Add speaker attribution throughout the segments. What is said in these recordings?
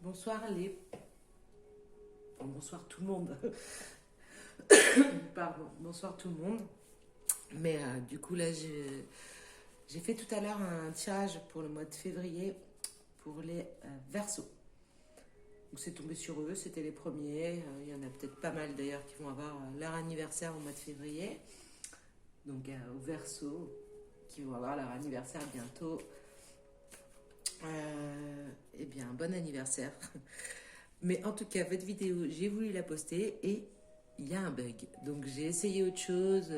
Speaker 1: Bonsoir bonsoir tout le monde. Pardon, bonsoir tout le monde. Mais du coup là j'ai fait tout à l'heure un tirage pour le mois de février pour les Verseaux. Donc c'est tombé sur eux, c'était les premiers. Il y en a peut-être pas mal d'ailleurs qui vont avoir leur anniversaire au mois de février. Donc aux Verseaux qui vont avoir leur anniversaire bientôt. Eh bien, bon anniversaire. Mais en tout cas, votre vidéo, j'ai voulu la poster et il y a un bug. Donc j'ai essayé autre chose.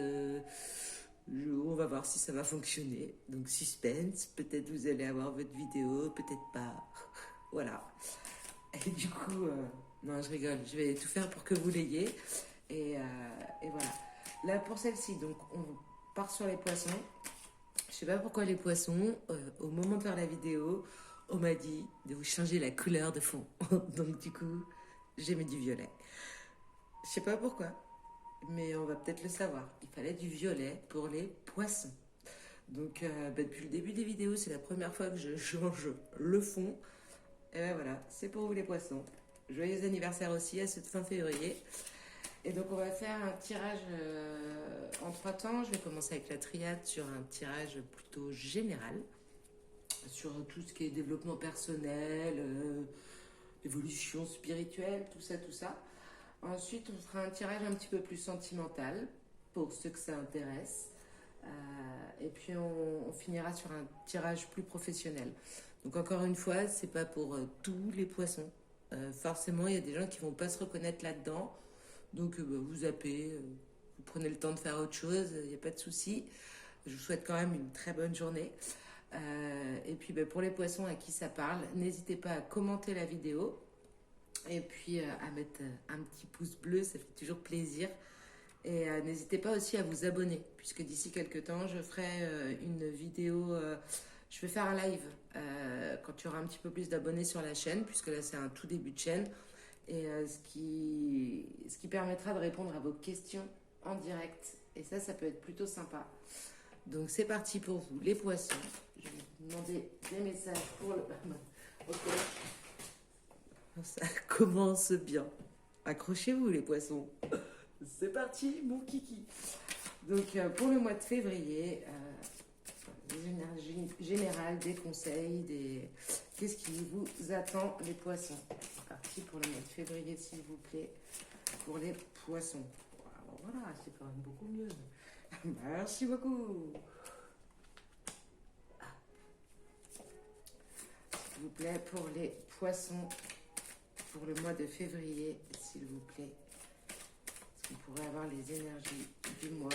Speaker 1: On va voir si ça va fonctionner. Donc suspense, peut-être vous allez avoir votre vidéo, peut-être pas. Voilà. Et du coup, non, je rigole. Je vais tout faire pour que vous l'ayez. Et voilà. Là, pour celle-ci, donc on part sur les poissons. Je sais pas pourquoi les poissons, au moment de faire la vidéo, on m'a dit de vous changer la couleur de fond. Donc du coup, j'ai mis du violet. Je sais pas pourquoi, mais on va peut-être le savoir. Il fallait du violet pour les poissons. Donc depuis le début des vidéos, c'est la première fois que je change le fond. Et ben voilà, c'est pour vous les poissons. Joyeux anniversaire aussi à cette fin février. Et donc on va faire un tirage en 3 temps. Je vais commencer avec la triade sur un tirage plutôt général, sur tout ce qui est développement personnel, évolution spirituelle, tout ça, tout ça. Ensuite, on fera un tirage un petit peu plus sentimental, pour ceux que ça intéresse. Et puis, on finira sur un tirage plus professionnel. Donc, encore une fois, c'est pas pour tous les poissons. Forcément, il y a des gens qui vont pas se reconnaître là-dedans. Donc, vous zappez, vous prenez le temps de faire autre chose, il n'y a pas de souci. Je vous souhaite quand même une très bonne journée. Et puis pour les poissons à qui ça parle, n'hésitez pas à commenter la vidéo et puis à mettre un petit pouce bleu, ça fait toujours plaisir. Et n'hésitez pas aussi à vous abonner, puisque d'ici quelques temps, je ferai une vidéo, je vais faire un live quand il y aura un petit peu plus d'abonnés sur la chaîne, puisque là c'est un tout début de chaîne, et ce qui permettra de répondre à vos questions en direct. Et ça peut être plutôt sympa. Donc c'est parti pour vous, les poissons. Je vais vous demander des messages pour le... Ok. Ça commence bien. Accrochez-vous les poissons. C'est parti, mon kiki. Donc pour le mois de février, des énergies générales, des conseils, qu'est-ce qui vous attend les poissons. C'est parti pour le mois de février, s'il vous plaît, pour les poissons. Voilà, c'est quand même beaucoup mieux. Merci beaucoup. S'il vous plaît, pour les poissons, pour le mois de février, s'il vous plaît. Est-ce qu'on pourrait avoir les énergies du mois,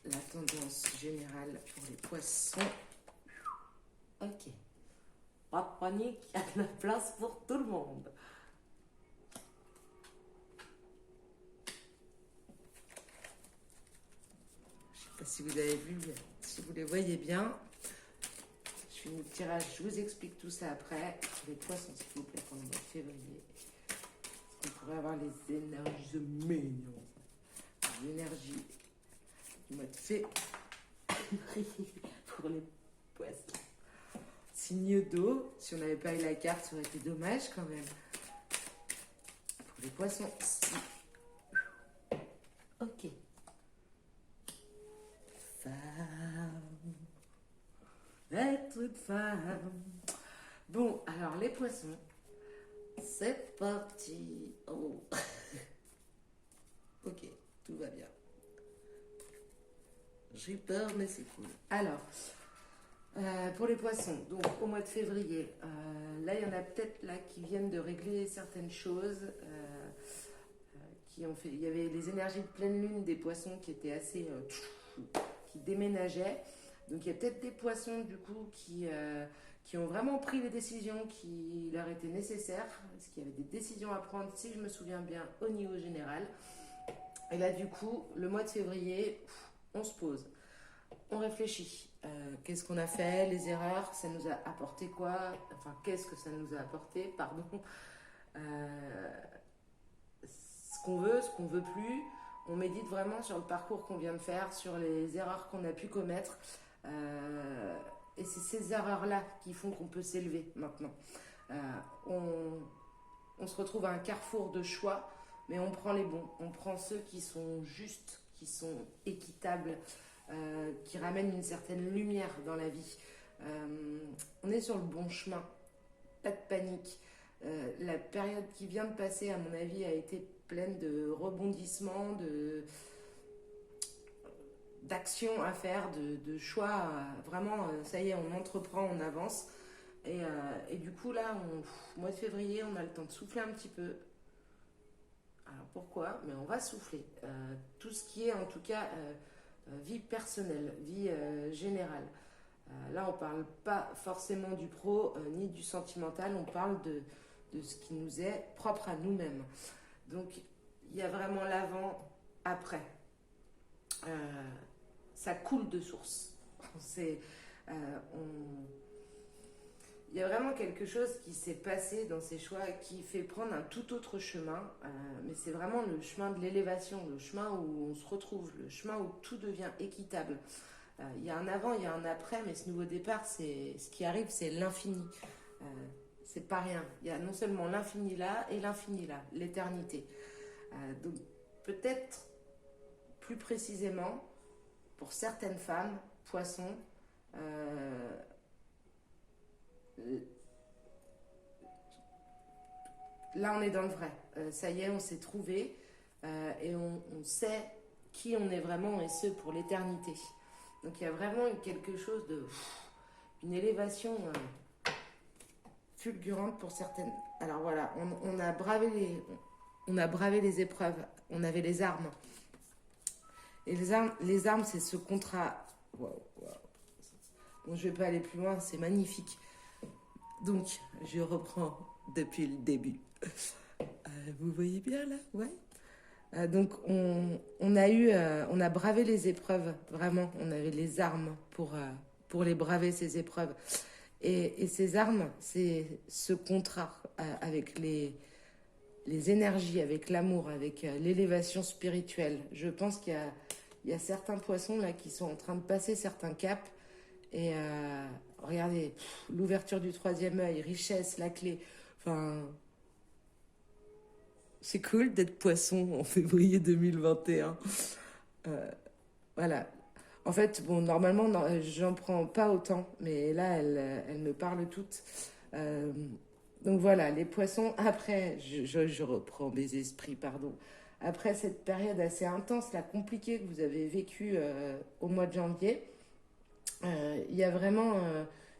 Speaker 1: la tendance générale pour les poissons. Ok. Pas de panique, il y a de la place pour tout le monde. Je ne sais pas si vous avez vu, si vous les voyez bien. Je fais le tirage, je vous explique tout ça après. Les poissons, s'il vous plaît, pour le mois de février. Est-ce qu'on pourrait avoir les énergies mignonnes, les énergies du mois de février pour les poissons. Signe d'eau. Si on n'avait pas eu la carte, ça aurait été dommage quand même. Pour les poissons, si. Ok. Femme. Être une femme. Bon, alors les poissons, c'est parti. Oh. Ok, tout va bien. J'ai peur, mais c'est cool. Alors, pour les poissons, donc au mois de février, là il y en a peut-être là qui viennent de régler certaines choses. Il y avait les énergies de pleine lune des poissons qui étaient assez... qui déménageaient. Donc il y a peut-être des poissons du coup qui ont vraiment pris les décisions qui leur étaient nécessaires, parce qu'il y avait des décisions à prendre, si je me souviens bien, au niveau général. Et là du coup, le mois de février, on se pose, on réfléchit. Qu'est-ce qu'on a fait, les erreurs, ça nous a apporté quoi? Enfin, qu'est-ce que ça nous a apporté, pardon. Ce qu'on veut plus. On médite vraiment sur le parcours qu'on vient de faire, sur les erreurs qu'on a pu commettre. et c'est ces erreurs-là qui font qu'on peut s'élever maintenant. On se retrouve à un carrefour de choix, mais on prend les bons. On prend ceux qui sont justes, qui sont équitables, qui ramènent une certaine lumière dans la vie. On est sur le bon chemin, pas de panique. La période qui vient de passer, à mon avis, a été pleine de rebondissements, d'actions à faire, de choix. Vraiment, ça y est, on entreprend, on avance. Et du coup, là, mois de février, on a le temps de souffler un petit peu. Alors pourquoi? Mais on va souffler. Tout ce qui est, en tout cas, vie personnelle, vie générale. Là, on ne parle pas forcément du pro ni du sentimental, on parle de ce qui nous est propre à nous-mêmes. Donc, il y a vraiment l'avant, après. Ça coule de source. Il y a vraiment quelque chose qui s'est passé dans ces choix qui fait prendre un tout autre chemin, mais c'est vraiment le chemin de l'élévation, le chemin où on se retrouve, le chemin où tout devient équitable. Il y a un avant, il y a un après, mais ce nouveau départ, ce qui arrive, c'est l'infini. C'est pas rien. Il y a non seulement l'infini là et l'infini là, l'éternité. Donc peut-être plus précisément, pour certaines femmes, poissons, là on est dans le vrai. Ça y est, on s'est trouvé et on sait qui on est vraiment et ce pour l'éternité. Donc il y a vraiment quelque chose une élévation fulgurante pour certaines. Alors voilà, on a bravé les épreuves, on avait les armes. Et les armes, c'est ce contrat. Waouh. Bon, je vais pas aller plus loin, c'est magnifique. Donc, je reprends depuis le début. Vous voyez bien là, ouais. Donc, on a bravé les épreuves, vraiment. On avait les armes pour les braver, ces épreuves. Et ces armes, c'est ce contrat avec les énergies, avec l'amour, avec l'élévation spirituelle. Je pense qu'il y a certains poissons là qui sont en train de passer certains caps. Et regardez, l'ouverture du troisième œil, richesse, la clé. Enfin, c'est cool d'être poisson en février 2021. Voilà. En fait, bon, normalement, non, j'en prends pas autant, mais là, elles me parlent toutes. Donc voilà, les poissons, après, je reprends mes esprits, pardon. Après cette période assez intense, là, compliquée que vous avez vécue au mois de janvier, il y a vraiment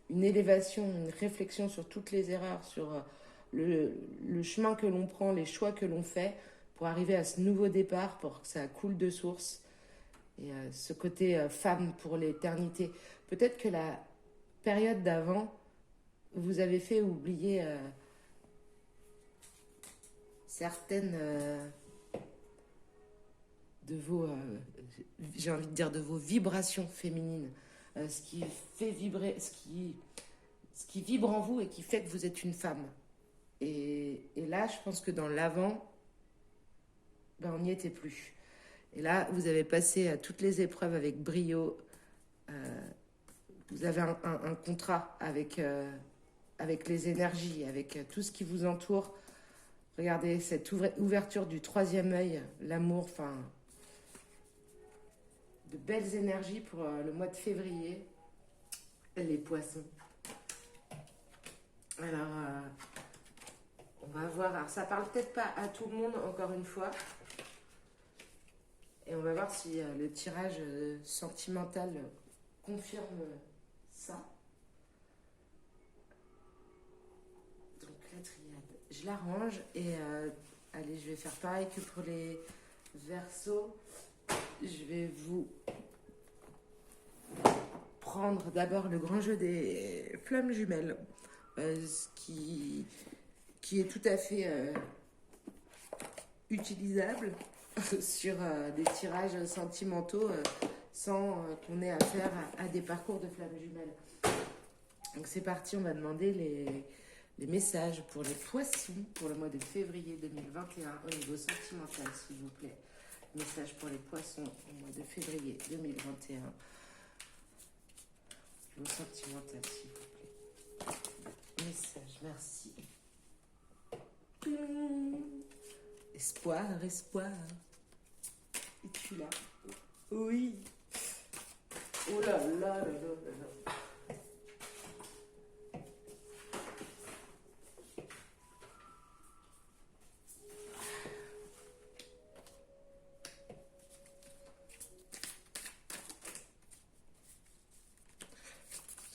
Speaker 1: une élévation, une réflexion sur toutes les erreurs, sur le chemin que l'on prend, les choix que l'on fait pour arriver à ce nouveau départ, pour que ça coule de source. Et ce côté femme pour l'éternité. Peut-être que la période d'avant vous avez fait oublier certaines de vos, j'ai envie de dire, de vos vibrations féminines. Ce qui fait vibrer, ce qui vibre en vous et qui fait que vous êtes une femme. Et là, je pense que dans l'avant, ben, on n'y était plus. Et là, vous avez passé toutes les épreuves avec brio. Vous avez un contrat avec les énergies, avec tout ce qui vous entoure. Regardez cette ouverture du troisième œil, l'amour, enfin, de belles énergies pour le mois de février. Les poissons. Alors, on va voir. Alors, ça parle peut-être pas à tout le monde, encore une fois. Et on va voir si le tirage sentimental confirme ça. Donc, la triade. Je la range et allez, je vais faire pareil que pour les Verseaux. Je vais vous prendre d'abord le grand jeu des flammes jumelles, ce qui est tout à fait utilisable sur des tirages sentimentaux sans qu'on ait affaire à des parcours de flammes jumelles. Donc c'est parti, on va demander les messages pour les poissons pour le mois de février 2021 au niveau sentimental, s'il vous plaît. Message pour les poissons au mois de février 2021. niveau sentimental, s'il vous plaît. Message, merci. Espoir, espoir. Es-tu là? Oui. Oh là là là là là.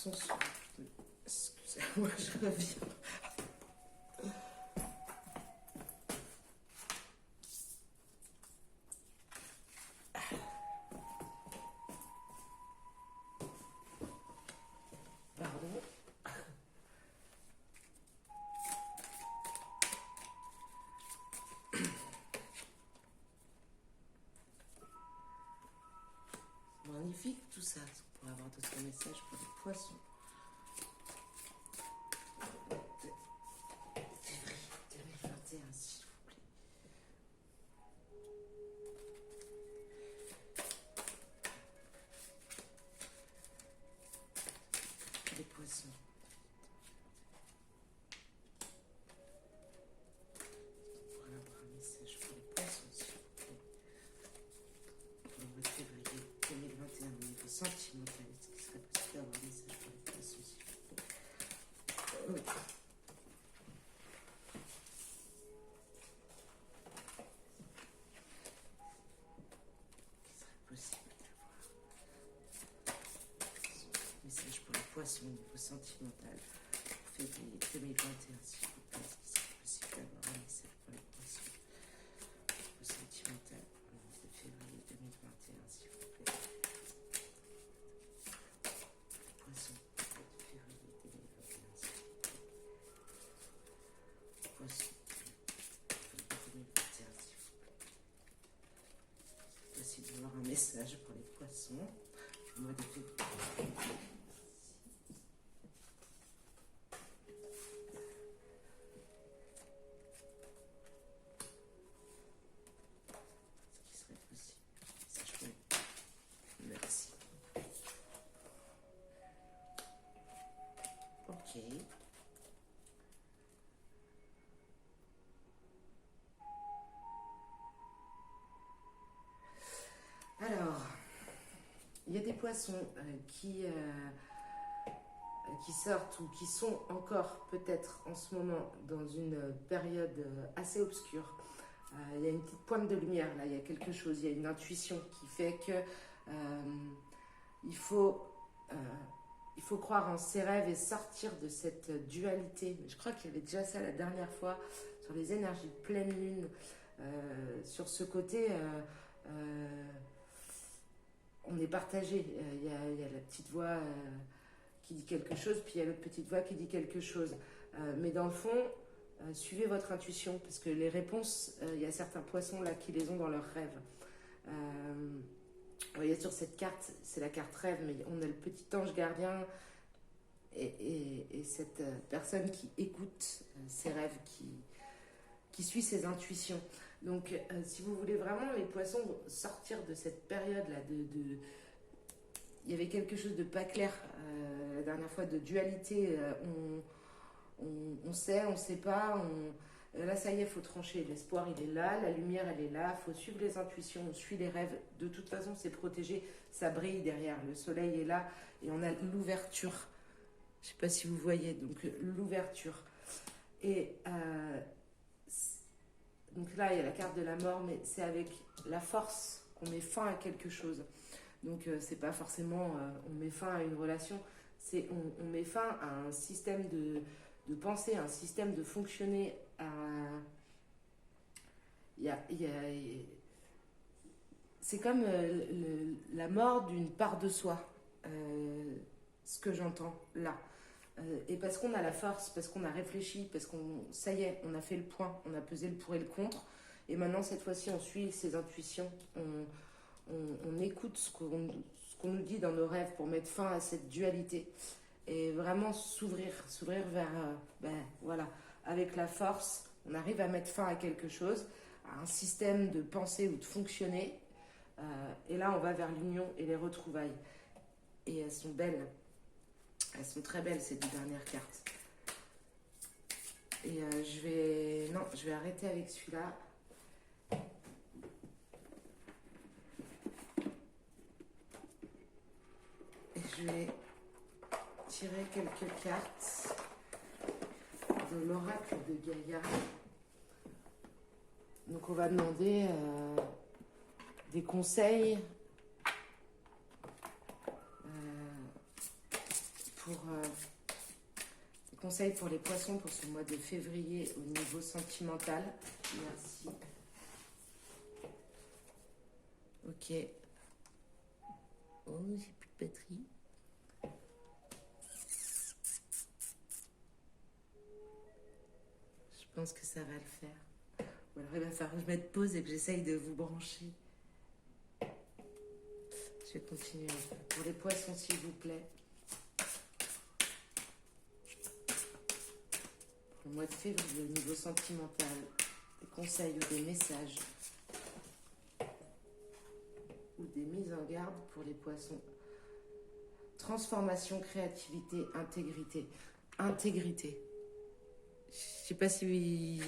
Speaker 1: Attention. Excusez-moi, je reviens. Pardon. Magnifique tout ça. Pour avoir d'autres messages pour les poissons. Février 2021, s'il vous plaît. Les poissons. Pour avoir un message pour les poissons, s'il vous plaît. Pour le mois de février 2021, au niveau sentimental, est-ce qu'il serait possible d'avoir un message pour les poissons, s'il vous plaît? Possible d'avoir un message pour les poissons au niveau sentimental pour février 2021, s'il vous plaît. Est-ce qu'il serait possible d'avoir un message pour les poissons au niveau sentimental au mois de février 2021, s'il vous plaît. Les poissons au mois de février 2021, s'il vous plaît. Les poissons au mois de février 2021, s'il vous plaît. Possible d'avoir un message pour les poissons au mois de février. Ce qui serait possible. Ça, je peux. Merci. Ok. Alors, il y a des poissons qui sortent ou qui sont encore peut-être en ce moment dans une période assez obscure. Il y a une petite pointe de lumière là, il y a quelque chose, il y a une intuition qui fait que il faut croire en ses rêves et sortir de cette dualité. Je crois qu'il y avait déjà ça la dernière fois sur les énergies de pleine lune, sur ce côté... on est partagé. Il y a la petite voix qui dit quelque chose, puis il y a l'autre petite voix qui dit quelque chose. Mais dans le fond, suivez votre intuition, parce que les réponses, il y a certains poissons là qui les ont dans leurs rêves. Vous voyez sur cette carte, c'est la carte rêve, mais on a le petit ange gardien et cette personne qui écoute ses rêves, qui suit ses intuitions. Donc, si vous voulez vraiment, les poissons, sortir de cette période-là, il y avait quelque chose de pas clair la dernière fois, de dualité. On sait, on sait pas. Là, ça y est, il faut trancher. L'espoir, il est là. La lumière, elle est là. Il faut suivre les intuitions. On suit les rêves. De toute façon, c'est protégé. Ça brille derrière. Le soleil est là. Et on a l'ouverture. Je sais pas si vous voyez. Donc, l'ouverture. Et... donc là, il y a la carte de la mort, mais c'est avec la force qu'on met fin à quelque chose. Donc, c'est pas forcément on met fin à une relation, c'est on met fin à un système de pensée, un système de fonctionner. C'est comme la mort d'une part de soi, ce que j'entends là. Et parce qu'on a la force, parce qu'on a réfléchi, parce ça y est, on a fait le point, on a pesé le pour et le contre, et maintenant cette fois-ci on suit ses intuitions, on écoute ce qu'on nous dit dans nos rêves pour mettre fin à cette dualité et vraiment s'ouvrir vers, voilà, avec la force, on arrive à mettre fin à quelque chose, à un système de pensée ou de fonctionner, et là on va vers l'union et les retrouvailles, et elles sont belles. Elles sont très belles ces deux dernières cartes. Et je vais arrêter avec celui-là. Et je vais tirer quelques cartes de l'oracle de Gaïa. Donc on va demander des conseils pour les poissons pour ce mois de février au niveau sentimental. Merci. Ok. Oh, j'ai plus de batterie. Je pense que ça va le faire. Ou alors il va falloir que je mette pause et que j'essaye de vous brancher. Je vais continuer un peu. Pour les poissons, s'il vous plaît. Pour le mois de février, au niveau sentimental, des conseils ou des messages. Ou des mises en garde pour les poissons. Transformation, créativité, intégrité. Intégrité. Je ne sais pas si,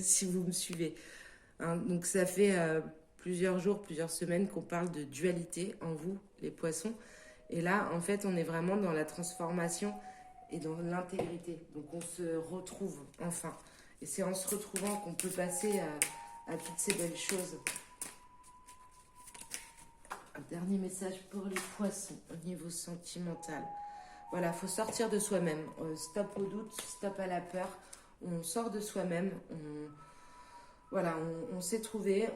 Speaker 1: si vous me suivez. Hein, donc ça fait plusieurs jours, plusieurs semaines qu'on parle de dualité en vous, les poissons. Et là, en fait, on est vraiment dans la transformation et dans l'intégrité. Donc on se retrouve enfin. Et c'est en se retrouvant qu'on peut passer à toutes ces belles choses. Un dernier message pour les poissons au niveau sentimental. Voilà, il faut sortir de soi-même. Stop au doute, stop à la peur. On sort de soi-même. On s'est trouvé.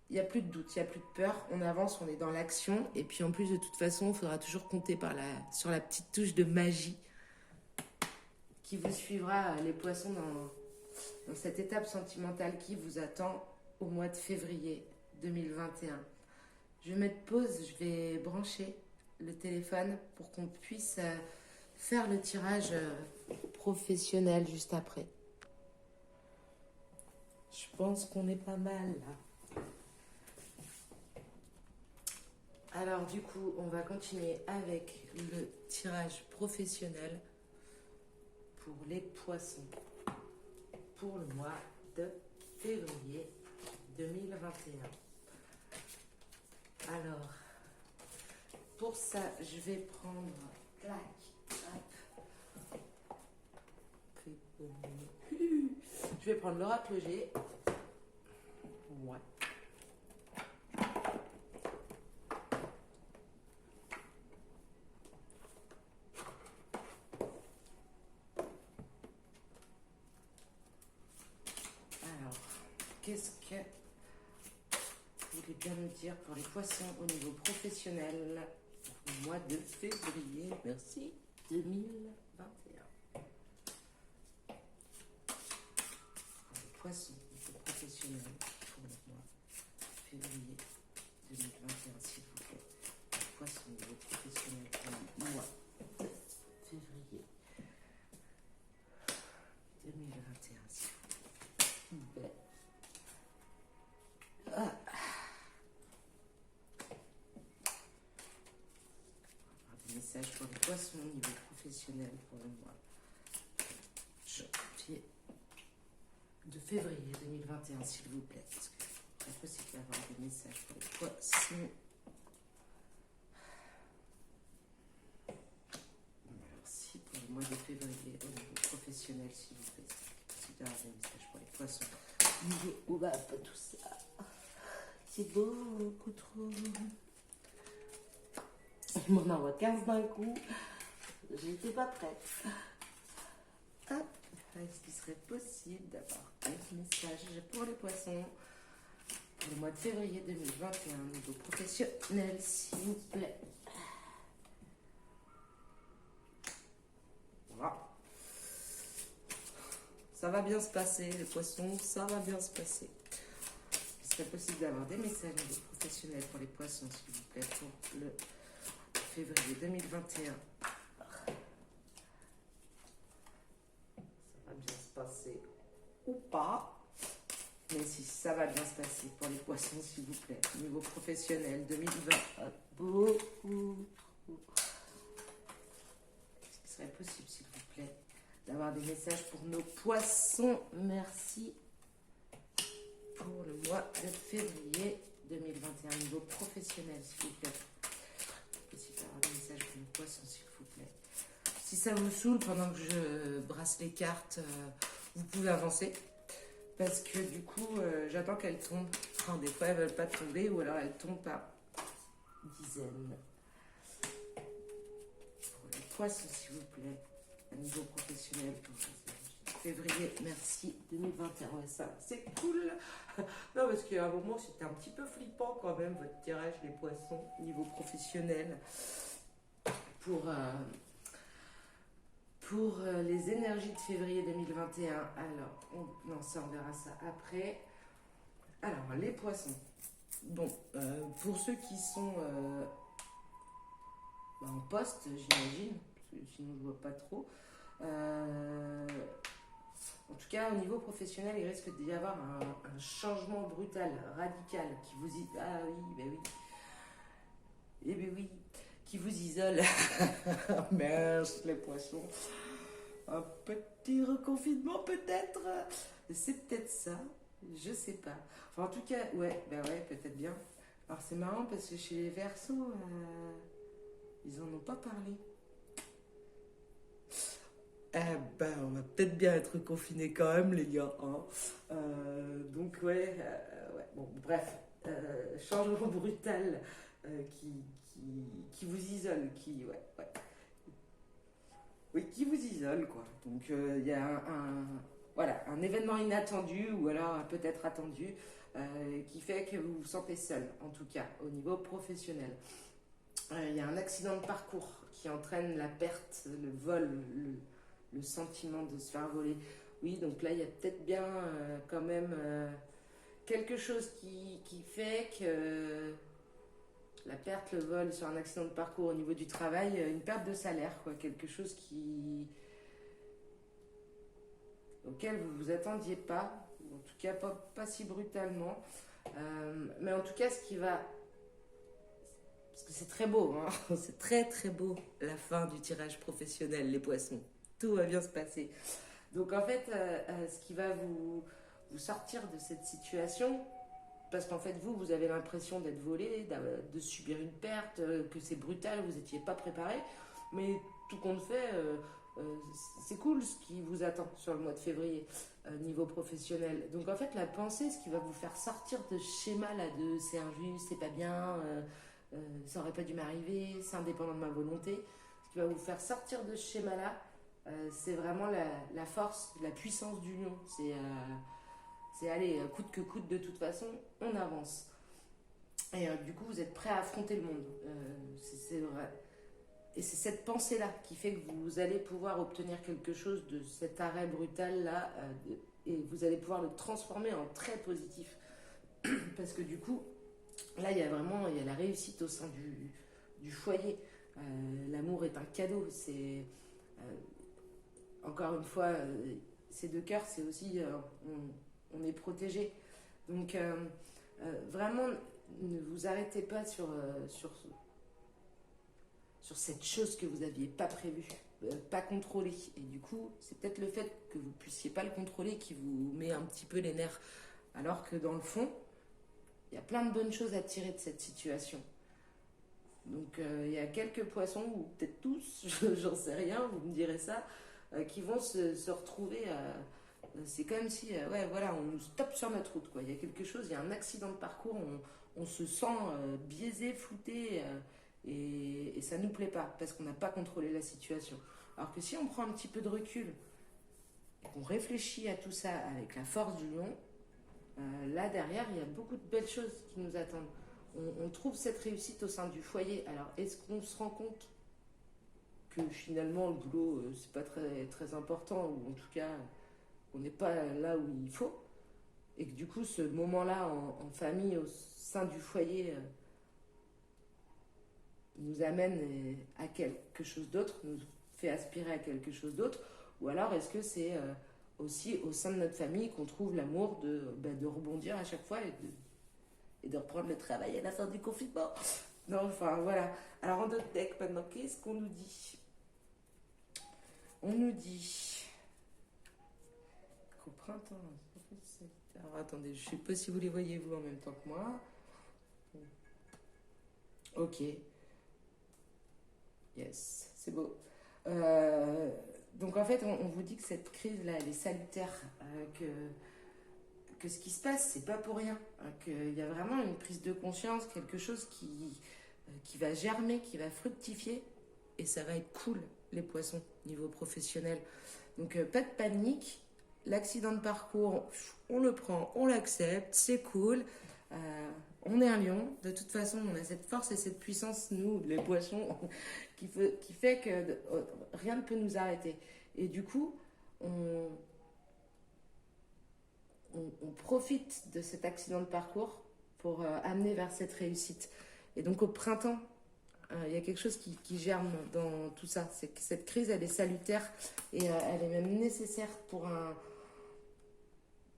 Speaker 1: Il n'y a plus de doute, il n'y a plus de peur. On avance, on est dans l'action. Et puis en plus, de toute façon, il faudra toujours compter sur la petite touche de magie qui vous suivra, les poissons, dans cette étape sentimentale qui vous attend au mois de février 2021. Je vais mettre pause, je vais brancher le téléphone pour qu'on puisse faire le tirage professionnel juste après. Je pense qu'on est pas mal là. Alors du coup, on va continuer avec le tirage professionnel pour les poissons pour le mois de février 2021. Alors, pour ça, je vais prendre je vais prendre l'oracle G. Ouais. Alors, qu'est-ce que vous voulez bien me dire pour les poissons au niveau professionnel au mois de février, merci, 2021. Pour les poissons au niveau professionnel pour le mois de février 2021, s'il vous plaît. Les poissons au niveau professionnel pour le mois de février 2021, s'il vous plaît. Message pour les poissons au niveau professionnel pour le mois de février 2021, s'il vous plaît. Parce que c'est possible d'avoir des messages pour les poissons. Merci pour le mois de février au niveau professionnel, s'il vous plaît. C'est possible d'avoir des messages pour les poissons. Niveau pas tout ça. C'est beaucoup trop. Il m'en envoie 15 d'un coup. J'étais pas prête. Est-ce qu'il serait possible d'avoir un message pour les poissons pour le mois de février 2021 au niveau professionnel, s'il vous plaît? Voilà. Ça va bien se passer, les poissons, ça va bien se passer. Il serait possible d'avoir des messages au niveau professionnel pour les poissons, s'il vous plaît, pour le février 2021. Ça va bien se passer ou pas. Mais si ça va bien se passer pour les poissons, s'il vous plaît. Niveau professionnel 2020. Beaucoup trop. serait possible, s'il vous plaît, d'avoir des messages pour nos poissons. Merci pour le mois de février 2021, niveau professionnel, s'il vous plaît. Possible d'avoir des messages pour nos poissons, s'il vous plaît. Si ça vous saoule pendant que je brasse les cartes, vous pouvez avancer. Parce que du coup, j'attends qu'elles tombent. Enfin, des fois, elles ne veulent pas tomber ou alors elles tombent par dizaines. Pour les poissons, s'il vous plaît, à niveau professionnel. Février, merci, 2021. Ouais, ça, c'est cool. Non, parce qu'à un moment, c'était un petit peu flippant quand même, votre tirage, les poissons, niveau professionnel. Pour les énergies de février 2021. Alors, non, ça, on verra ça après. Alors, les poissons. Bon, pour ceux qui sont en poste, j'imagine, parce que sinon je ne vois pas trop. En tout cas, au niveau professionnel, il risque d'y avoir un changement brutal, radical, qui vous... Ah oui, ben oui. Eh ben oui, qui vous isole. Mince, les poissons. Un petit reconfinement peut-être. C'est peut-être ça, je sais pas. Enfin, en tout cas, ouais, ben ouais, peut-être bien. Alors c'est marrant parce que chez les Verseaux, ils en ont pas parlé. Ben, on va peut-être bien être confinés quand même, les gars. Hein. Donc, ouais, bon, bref, changement brutal qui vous isole, oui, qui vous isole, quoi. Donc, il y a voilà, un événement inattendu ou alors peut-être attendu qui fait que vous vous sentez seul, en tout cas, au niveau professionnel. Il y a un accident de parcours qui entraîne la perte, le vol, le sentiment de se faire voler. Oui, donc là, il y a peut-être bien quand même quelque chose qui fait que la perte, le vol sur un accident de parcours au niveau du travail, une perte de salaire, quoi, quelque chose auquel vous ne vous attendiez pas, en tout cas pas si brutalement. Mais en tout cas, ce qui va... Parce que c'est très beau, hein. C'est très très beau la fin du tirage professionnel, les poissons. Tout va bien se passer. Donc en fait, ce qui va vous sortir de cette situation, parce qu'en fait vous avez l'impression d'être volé, de subir une perte, que c'est brutal, vous n'étiez pas préparé, mais tout compte fait, c'est cool ce qui vous attend sur le mois de février, niveau professionnel. Donc en fait la pensée, ce qui va vous faire sortir de ce schéma là de c'est injuste, c'est pas bien, ça aurait pas dû m'arriver, c'est indépendant de ma volonté, ce qui va vous faire sortir de ce schéma là, c'est vraiment la force, la puissance d'union. C'est aller coûte que coûte, de toute façon, on avance. Et du coup, vous êtes prêt à affronter le monde. C'est vrai. Et c'est cette pensée-là qui fait que vous allez pouvoir obtenir quelque chose de cet arrêt brutal-là, et vous allez pouvoir le transformer en très positif. Parce que du coup, là, il y a la réussite au sein du foyer. L'amour est un cadeau. C'est... encore une fois, ces deux cœurs, c'est aussi on est protégé. Donc vraiment, ne vous arrêtez pas sur cette chose que vous n'aviez pas prévue, pas contrôlée. Et du coup, c'est peut-être le fait que vous ne puissiez pas le contrôler qui vous met un petit peu les nerfs. Alors que dans le fond, il y a plein de bonnes choses à tirer de cette situation. Donc il y a quelques poissons, ou peut-être tous, j'en sais rien, vous me direz ça, qui vont se retrouver. C'est comme si, ouais, voilà, on nous stoppe sur notre route, quoi. Il y a quelque chose, il y a un accident de parcours, on se sent biaisé, flouté, et ça ne nous plaît pas, parce qu'on n'a pas contrôlé la situation. Alors que si on prend un petit peu de recul, et qu'on réfléchit à tout ça avec la force du lion, là derrière, il y a beaucoup de belles choses qui nous attendent. On trouve cette réussite au sein du foyer. Alors, est-ce qu'on se rend compte que finalement le boulot c'est pas très, très important, ou en tout cas on n'est pas là où il faut, et que du coup ce moment-là en famille au sein du foyer nous amène à quelque chose d'autre, nous fait aspirer à quelque chose d'autre, ou alors est-ce que c'est aussi au sein de notre famille qu'on trouve l'amour de rebondir à chaque fois et de reprendre le travail à la fin du confinement. Non, enfin voilà. Alors en d'autres decks maintenant, qu'est-ce qu'on nous dit? On nous dit qu'au printemps... Alors attendez, je ne sais pas si vous les voyez vous en même temps que moi. Ok. Yes, c'est beau. Donc en fait, on vous dit que cette crise-là, elle est salutaire, que ce qui se passe, c'est pas pour rien, qu'il y a vraiment une prise de conscience, quelque chose qui va germer, qui va fructifier, et ça va être cool, les poissons, niveau professionnel. Donc pas de panique, l'accident de parcours, on le prend, on l'accepte, c'est cool. On est un lion, de toute façon on a cette force et cette puissance, nous les poissons, qui fait que rien ne peut nous arrêter. Et du coup, on profite de cet accident de parcours pour amener vers cette réussite. Et donc au printemps, il y a quelque chose qui germe dans tout ça. C'est que cette crise, elle est salutaire et elle est même nécessaire pour un...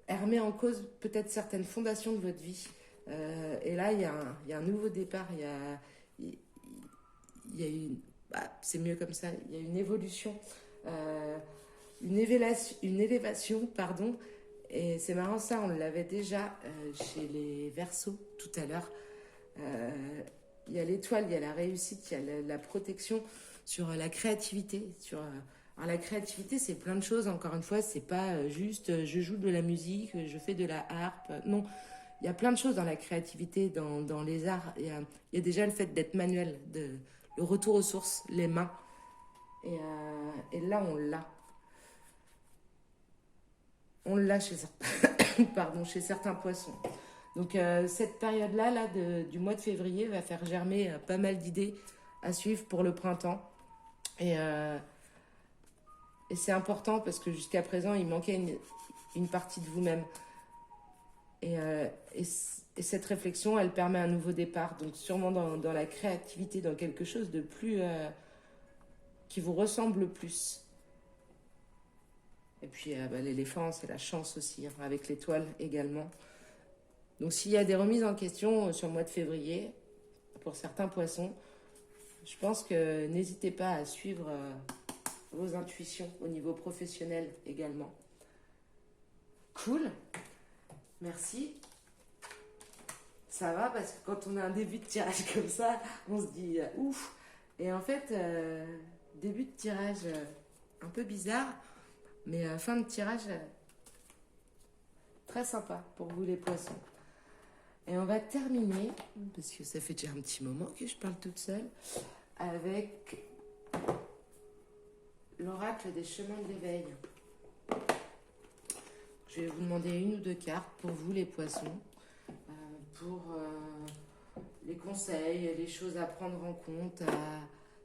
Speaker 1: Elle remet en cause peut-être certaines fondations de votre vie. Et là, il y a un nouveau départ. Il y a une... c'est mieux comme ça. Il y a une évolution. Une élévation, pardon. Et c'est marrant ça, on l'avait déjà chez les Verseaux tout à l'heure. Il y a l'étoile, il y a la réussite, il y a la protection sur la créativité. Alors la créativité, c'est plein de choses. Encore une fois, c'est pas juste je joue de la musique, je fais de la harpe. Non, il y a plein de choses dans la créativité, dans les arts. Il y a déjà le fait d'être manuel, le retour aux sources, les mains. Et là, on l'a. On l'a chez certains, pardon, chez certains poissons. Donc cette période-là du mois de février va faire germer pas mal d'idées à suivre pour le printemps. Et c'est important parce que jusqu'à présent, il manquait une partie de vous-même. Et cette réflexion, elle permet un nouveau départ. Donc sûrement dans la créativité, dans quelque chose de plus... qui vous ressemble plus. Et puis l'éléphant, c'est la chance aussi, hein, avec l'étoile également. Donc s'il y a des remises en question sur le mois de février, pour certains poissons, je pense que n'hésitez pas à suivre vos intuitions au niveau professionnel également. Cool, merci. Ça va parce que quand on a un début de tirage comme ça, on se dit ouf. Et en fait, début de tirage un peu bizarre, mais fin de tirage très sympa pour vous les poissons. Et on va terminer, parce que ça fait déjà un petit moment que je parle toute seule, avec l'oracle des chemins de l'éveil. Je vais vous demander une ou deux cartes pour vous les poissons, pour les conseils, les choses à prendre en compte,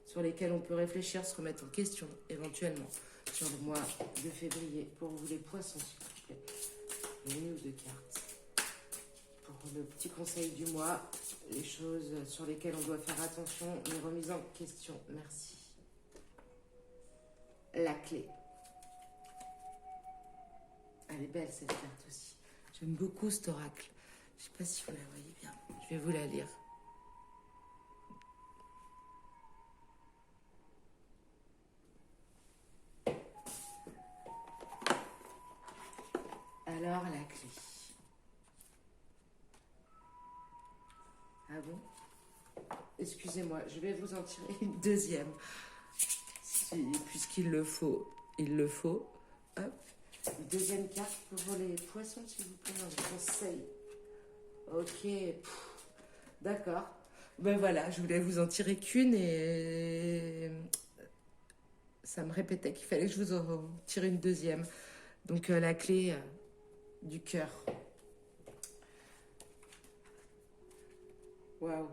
Speaker 1: sur lesquelles on peut réfléchir, se remettre en question éventuellement sur le mois de février. Pour vous les poissons, s'il vous plaît. Une ou deux cartes. Pour le petit conseil du mois, les choses sur lesquelles on doit faire attention, les remises en question. Merci. La clé. Elle est belle cette carte aussi. J'aime beaucoup cet oracle. Je ne sais pas si vous la voyez bien. Je vais vous la lire. Alors la clé. Ah bon? Excusez-moi, je vais vous en tirer une deuxième. Puisqu'il le faut, il le faut. Hop. Une deuxième carte pour les poissons, s'il vous plaît, un conseil. Ok. D'accord. Ben voilà, je voulais vous en tirer qu'une et ça me répétait qu'il fallait que je vous en tire une deuxième. Donc la clé du cœur. Waouh.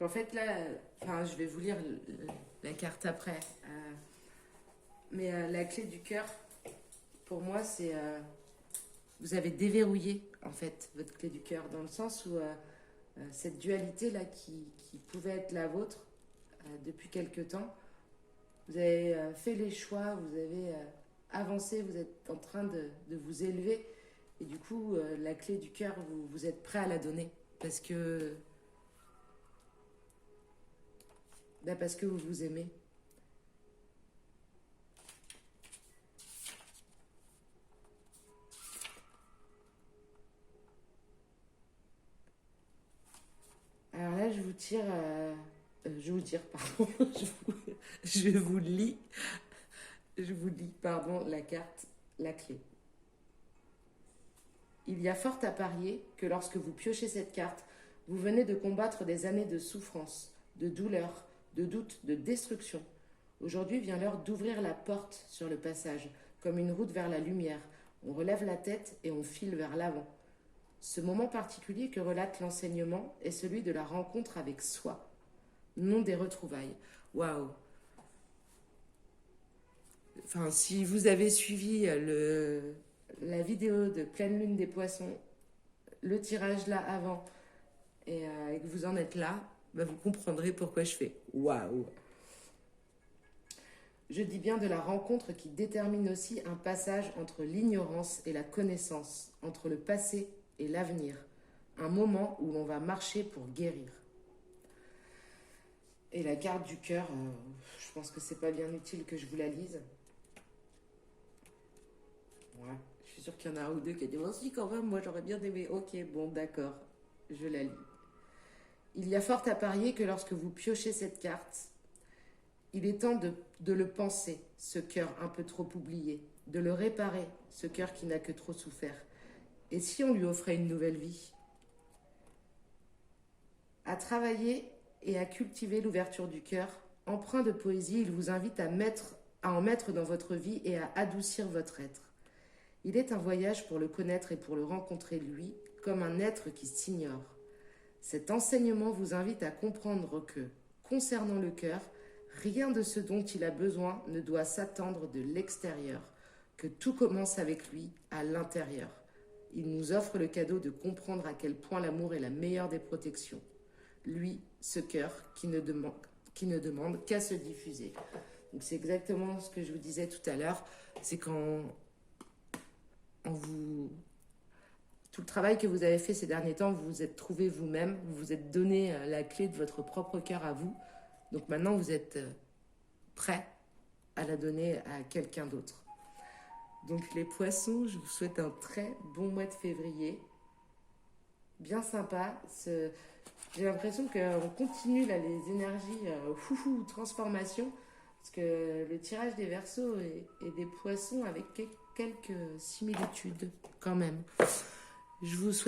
Speaker 1: En fait là, enfin je vais vous lire la carte après. Mais la clé du cœur, pour moi, c'est vous avez déverrouillé en fait votre clé du cœur dans le sens où cette dualité là qui pouvait être la vôtre depuis quelque temps, vous avez fait les choix, vous avez avancé, vous êtes en train de vous élever et du coup la clé du cœur vous êtes prêt à la donner parce que Bah parce que vous vous aimez. Alors là, je vous tire... je vous tire, pardon. Je vous lis. Je vous lis, pardon, la carte, la clé. Il y a fort à parier que lorsque vous piochez cette carte, vous venez de combattre des années de souffrance, de douleur, de doute, de destruction. Aujourd'hui vient l'heure d'ouvrir la porte sur le passage, comme une route vers la lumière. On relève la tête et on file vers l'avant. Ce moment particulier que relate l'enseignement est celui de la rencontre avec soi, non des retrouvailles. Waouh! Enfin, si vous avez suivi la vidéo de pleine lune des poissons, le tirage là avant, et que vous en êtes là, bah vous comprendrez pourquoi je fais waouh. Je dis bien de la rencontre qui détermine aussi un passage entre l'ignorance et la connaissance, entre le passé et l'avenir. Un moment où l'on va marcher pour guérir. Et la carte du cœur, je pense que c'est pas bien utile que je vous la lise. Ouais. Je suis sûre qu'il y en a un ou deux qui a dit oh, si, quand même, moi j'aurais bien aimé. Ok, bon, d'accord, je la lis. Il y a fort à parier que lorsque vous piochez cette carte, il est temps de le penser, ce cœur un peu trop oublié, de le réparer, ce cœur qui n'a que trop souffert. Et si on lui offrait une nouvelle vie? À travailler et à cultiver l'ouverture du cœur, empreint de poésie, il vous invite à en mettre dans votre vie et à adoucir votre être. Il est un voyage pour le connaître et pour le rencontrer lui, comme un être qui s'ignore. Cet enseignement vous invite à comprendre que, concernant le cœur, rien de ce dont il a besoin ne doit s'attendre de l'extérieur, que tout commence avec lui, à l'intérieur. Il nous offre le cadeau de comprendre à quel point l'amour est la meilleure des protections. Lui, ce cœur qui ne demande qu'à se diffuser. Donc c'est exactement ce que je vous disais tout à l'heure, c'est quand tout le travail que vous avez fait ces derniers temps, vous vous êtes trouvé vous-même, vous vous êtes donné la clé de votre propre cœur à vous. Donc maintenant, vous êtes prêt à la donner à quelqu'un d'autre. Donc les poissons, je vous souhaite un très bon mois de février. Bien sympa. J'ai l'impression qu'on continue là, les énergies transformation. Parce que le tirage des Verseaux et des poissons avec quelques similitudes quand même. Je vous souhaite